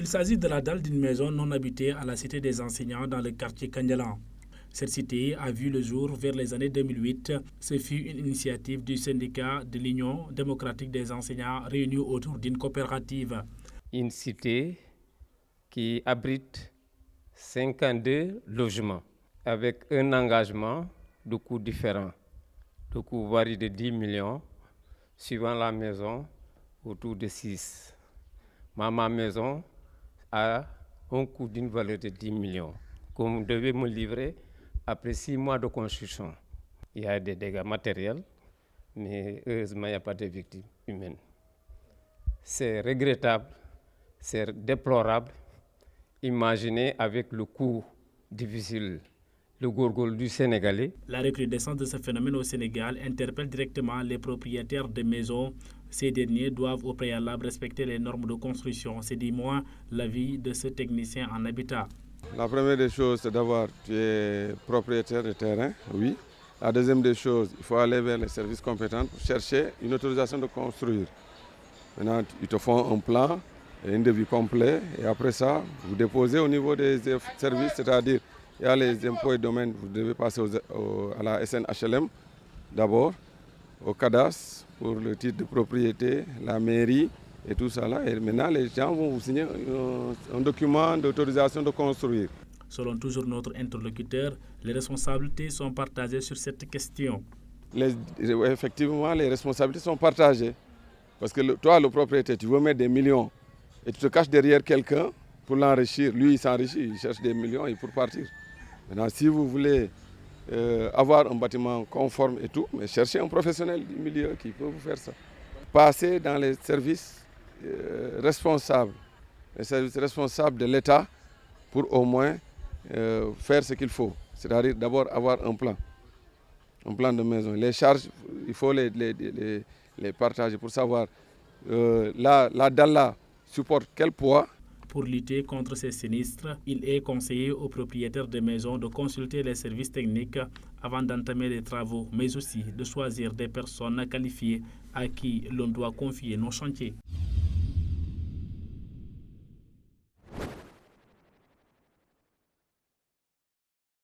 Il s'agit de la dalle d'une maison non habitée à la cité des enseignants dans le quartier Kandialan. Cette cité a vu le jour vers les années 2008. Ce fut une initiative du syndicat de l'Union démocratique des enseignants réunis autour d'une coopérative. Une cité qui abrite 52 logements avec un engagement de coûts différents. Le coût varie de 10 millions, suivant la maison, autour de 6. Ma maison a un coût d'une valeur de 10 millions. Qu'on devait me livrer après 6 mois de construction. Il y a des dégâts matériels, mais heureusement, il n'y a pas de victimes humaines. C'est regrettable, c'est déplorable. Imaginez avec le coût difficile, le gorgole du Sénégalais. La recrudescence de ce phénomène au Sénégal interpelle directement les propriétaires de maisons. Ces derniers doivent au préalable respecter les normes de construction. C'est du moins l'avis de ce technicien en habitat. La première des choses, c'est d'avoir, tu es propriétaire de terrain, oui. La deuxième des choses, il faut aller vers les services compétents pour chercher une autorisation de construire. Maintenant, ils te font un plan, un devis complet, et après ça, vous déposez au niveau des services, c'est-à-dire, il y a les impôts et domaines, vous devez passer à la SNHLM d'abord, au cadastre pour le titre de propriété, la mairie et tout ça là. Et maintenant, les gens vont vous signer un document d'autorisation de construire. Selon toujours notre interlocuteur, les responsabilités sont partagées sur cette question. Effectivement, les responsabilités sont partagées. Parce que toi, le propriétaire, tu veux mettre des millions et tu te caches derrière quelqu'un pour l'enrichir. Lui, il s'enrichit, il cherche des millions et pour partir. Maintenant, si vous voulez avoir un bâtiment conforme et tout, mais cherchez un professionnel du milieu qui peut vous faire ça. Passez dans les services responsables de l'État pour au moins faire ce qu'il faut. C'est-à-dire d'abord avoir un plan de maison. Les charges, il faut les partager pour savoir la dalle supporte quel poids. Pour lutter contre ces sinistres, il est conseillé aux propriétaires de maisons de consulter les services techniques avant d'entamer les travaux, mais aussi de choisir des personnes qualifiées à qui l'on doit confier nos chantiers.